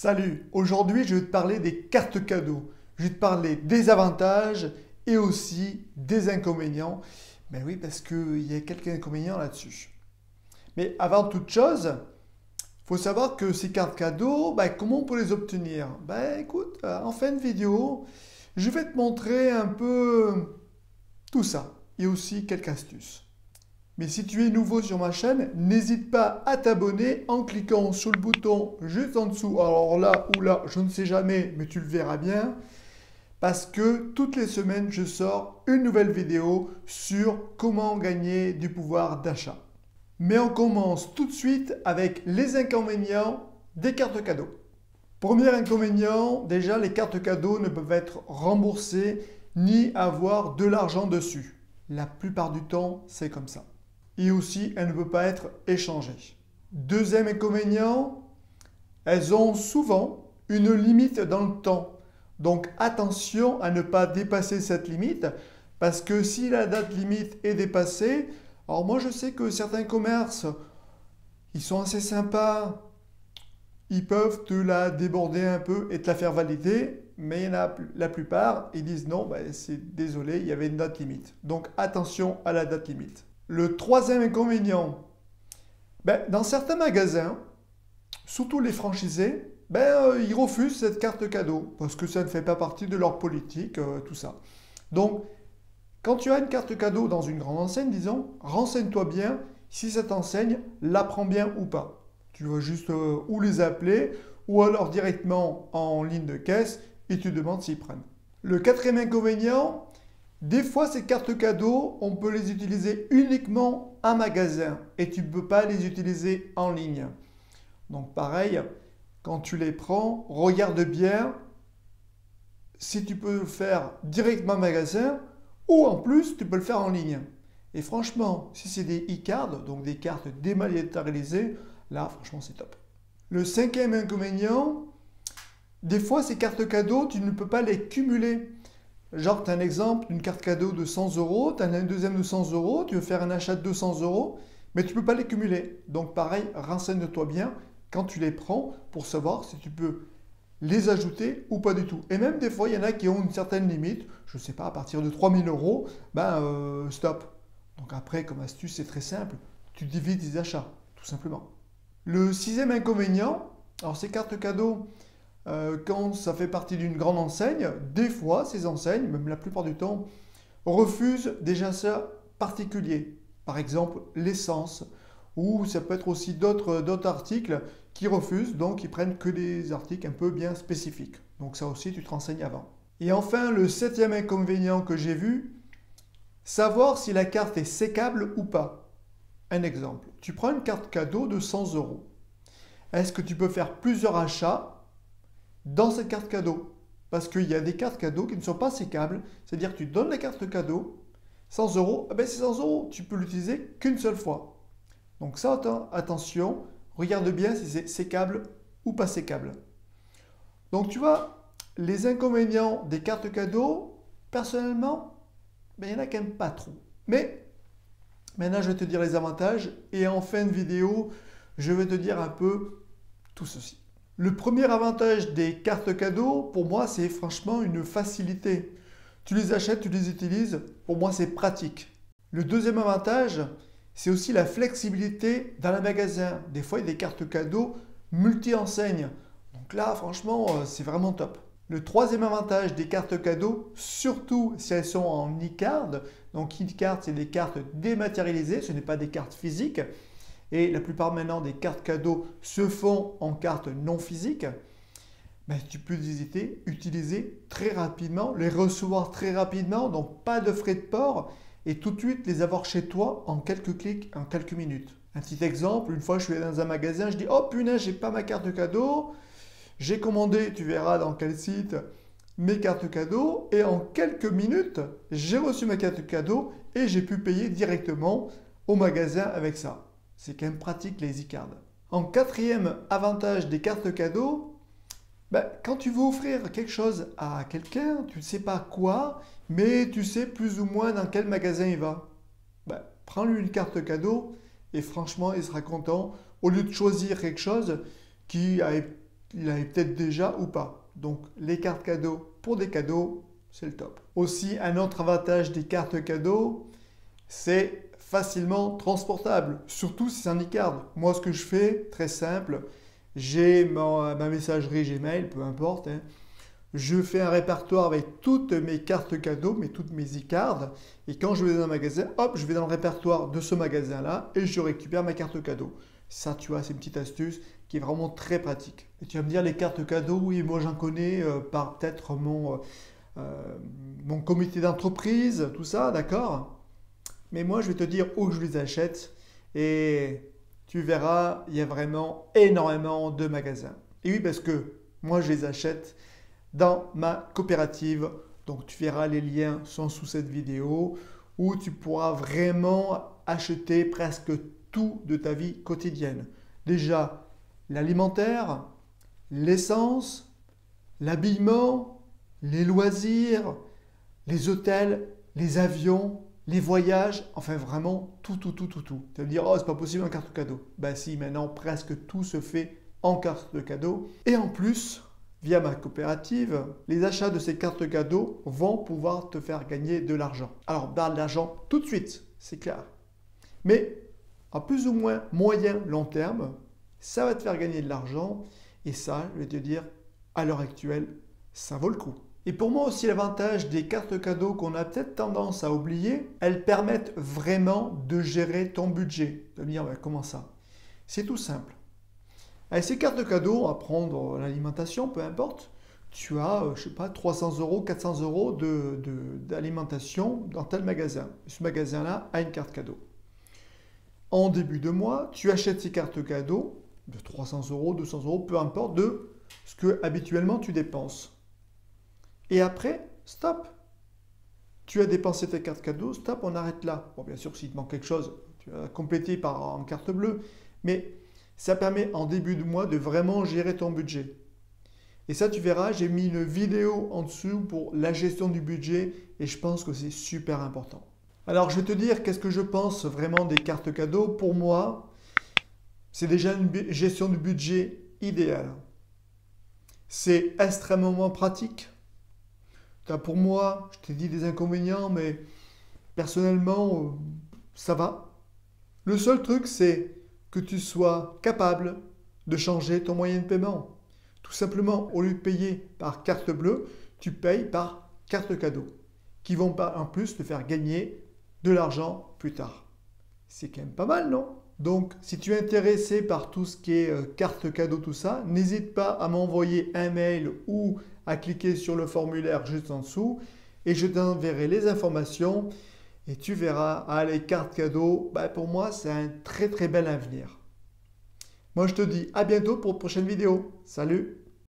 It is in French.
Salut, aujourd'hui je vais te parler des cartes cadeaux. Je vais te parler des avantages et aussi des inconvénients. Mais oui, parce qu'il y a quelques inconvénients là-dessus. Mais avant toute chose, il faut savoir que ces cartes cadeaux, comment on peut les obtenir? Écoute, en fin de vidéo, je vais te montrer un peu tout ça et aussi quelques astuces. Mais si tu es nouveau sur ma chaîne, n'hésite pas à t'abonner en cliquant sur le bouton juste en dessous. Alors là ou là, je ne sais jamais, mais tu le verras bien. Parce que toutes les semaines, je sors une nouvelle vidéo sur comment gagner du pouvoir d'achat. Mais on commence tout de suite avec les inconvénients des cartes cadeaux. Premier inconvénient, déjà les cartes cadeaux ne peuvent être remboursées ni avoir de l'argent dessus. La plupart du temps, c'est comme ça. Et aussi, elle ne peut pas être échangée. Deuxième inconvénient, elles ont souvent une limite dans le temps. Donc attention à ne pas dépasser cette limite parce que si la date limite est dépassée, alors moi je sais que certains commerces, ils sont assez sympas, ils peuvent te la déborder un peu et te la faire valider, mais il y en a la plupart, ils disent non, c'est désolé, il y avait une date limite. Donc attention à la date limite. Le troisième inconvénient, dans certains magasins, surtout les franchisés, ils refusent cette carte cadeau parce que ça ne fait pas partie de leur politique, tout ça. Donc, quand tu as une carte cadeau dans une grande enseigne, disons, renseigne-toi bien si cette enseigne la prend bien ou pas. Tu vas juste ou les appeler ou alors directement en ligne de caisse et tu demandes s'ils prennent. Le quatrième inconvénient, des fois, ces cartes cadeaux, on peut les utiliser uniquement en magasin et tu ne peux pas les utiliser en ligne. Donc pareil, quand tu les prends, regarde bien si tu peux le faire directement en magasin ou en plus, tu peux le faire en ligne. Et franchement, si c'est des e-cards, donc des cartes dématérialisées, là, franchement, c'est top. Le cinquième inconvénient, des fois, ces cartes cadeaux, tu ne peux pas les cumuler. Genre, tu as un exemple d'une carte cadeau de 100 euros, tu en as une deuxième de 100 euros, tu veux faire un achat de 200 euros, mais tu ne peux pas les cumuler. Donc pareil, renseigne-toi bien quand tu les prends pour savoir si tu peux les ajouter ou pas du tout. Et même des fois, il y en a qui ont une certaine limite, je ne sais pas, à partir de 3000 euros, stop. Donc après, comme astuce, c'est très simple, tu divises tes achats, tout simplement. Le sixième inconvénient, alors ces cartes cadeaux, quand ça fait partie d'une grande enseigne, des fois, ces enseignes, même la plupart du temps, refusent des achats particuliers. Par exemple, l'essence, ou ça peut être aussi d'autres articles qui refusent, donc ils prennent que des articles un peu bien spécifiques. Donc ça aussi, tu te renseignes avant. Et enfin, le septième inconvénient que j'ai vu, savoir si la carte est sécable ou pas. Un exemple, tu prends une carte cadeau de 100 euros. Est-ce que tu peux faire plusieurs achats dans cette carte cadeau? Parce qu'il y a des cartes cadeaux qui ne sont pas sécables, c'est-à-dire que tu donnes la carte cadeau, 100 euros, c'est 100 euros, tu peux l'utiliser qu'une seule fois. Donc ça, attention, regarde bien si c'est sécable ou pas sécable. Donc tu vois, les inconvénients des cartes cadeaux, personnellement, il n'y en a quand même pas trop. Mais maintenant, je vais te dire les avantages et en fin de vidéo, je vais te dire un peu tout ceci. Le premier avantage des cartes cadeaux, pour moi, c'est franchement une facilité. Tu les achètes, tu les utilises, pour moi, c'est pratique. Le deuxième avantage, c'est aussi la flexibilité dans le magasin. Des fois, il y a des cartes cadeaux multi-enseignes. Donc là, franchement, c'est vraiment top. Le troisième avantage des cartes cadeaux, surtout si elles sont en e-card, donc e-card, c'est des cartes dématérialisées, ce n'est pas des cartes physiques. Et la plupart maintenant des cartes cadeaux se font en cartes non physiques, tu peux les utiliser très rapidement, les recevoir très rapidement, donc pas de frais de port et tout de suite les avoir chez toi en quelques clics, en quelques minutes. Un petit exemple, une fois je suis allé dans un magasin, je dis oh punaise, j'ai pas ma carte cadeau, j'ai commandé, tu verras dans quel site, mes cartes cadeaux et en quelques minutes, j'ai reçu ma carte cadeau et j'ai pu payer directement au magasin avec ça. C'est quand même pratique les e-cards. En quatrième avantage des cartes cadeaux, quand tu veux offrir quelque chose à quelqu'un, tu ne sais pas quoi, mais tu sais plus ou moins dans quel magasin il va. Prends-lui une carte cadeau et franchement, il sera content. Au lieu de choisir quelque chose qui il avait peut-être déjà ou pas. Donc les cartes cadeaux pour des cadeaux, c'est le top. Aussi, un autre avantage des cartes cadeaux, c'est facilement transportable, surtout si c'est un e-card. Moi, ce que je fais, très simple, j'ai ma messagerie Gmail, peu importe, hein. Je fais un répertoire avec toutes mes cartes cadeaux, mais toutes mes e-cards. Et quand je vais dans un magasin, hop, je vais dans le répertoire de ce magasin-là et je récupère ma carte cadeau. Ça, tu vois, c'est une petite astuce qui est vraiment très pratique. Et tu vas me dire, les cartes cadeaux, oui, moi j'en connais par peut-être mon comité d'entreprise, tout ça, d'accord? Mais moi, je vais te dire où je les achète et tu verras, il y a vraiment énormément de magasins. Et oui, parce que moi, je les achète dans ma coopérative. Donc, tu verras, les liens sont sous cette vidéo où tu pourras vraiment acheter presque tout de ta vie quotidienne. Déjà, l'alimentaire, l'essence, l'habillement, les loisirs, les hôtels, les avions, les voyages, enfin vraiment tout. Tu vas me dire, oh, c'est pas possible en carte cadeau. Ben si, maintenant presque tout se fait en carte de cadeau. Et en plus, via ma coopérative, les achats de ces cartes cadeaux vont pouvoir te faire gagner de l'argent. Alors, de l'argent tout de suite, c'est clair. Mais à plus ou moins moyen long terme, ça va te faire gagner de l'argent. Et ça, je vais te dire, à l'heure actuelle, ça vaut le coup. Et pour moi aussi, l'avantage des cartes cadeaux qu'on a peut-être tendance à oublier, elles permettent vraiment de gérer ton budget. Tu vas me dire, ouais, comment ça? C'est tout simple. Avec ces cartes cadeaux, à prendre l'alimentation, peu importe, tu as, je sais pas, 300 €, 400 € d'alimentation dans tel magasin. Ce magasin-là a une carte cadeau. En début de mois, tu achètes ces cartes cadeaux de 300 €, 200 €, peu importe, de ce que habituellement tu dépenses. Et après, stop. Tu as dépensé tes cartes cadeaux, stop, on arrête là. Bon, bien sûr, s'il te manque quelque chose, tu vas compléter par une carte bleue. Mais ça permet en début de mois de vraiment gérer ton budget. Et ça, tu verras, j'ai mis une vidéo en dessous pour la gestion du budget et je pense que c'est super important. Alors, je vais te dire qu'est-ce que je pense vraiment des cartes cadeaux. Pour moi, c'est déjà une gestion du budget idéale. C'est extrêmement pratique. Pour moi, je t'ai dit des inconvénients, mais personnellement, ça va. Le seul truc, c'est que tu sois capable de changer ton moyen de paiement. Tout simplement, au lieu de payer par carte bleue, tu payes par carte cadeau, qui vont en plus te faire gagner de l'argent plus tard. C'est quand même pas mal, non? Donc, si tu es intéressé par tout ce qui est carte cadeau, tout ça, n'hésite pas à m'envoyer un mail ou à cliquer sur le formulaire juste en dessous et je t'enverrai les informations et tu verras, les cartes cadeaux, pour moi, c'est un très bel avenir. Moi, je te dis à bientôt pour une prochaine vidéo. Salut!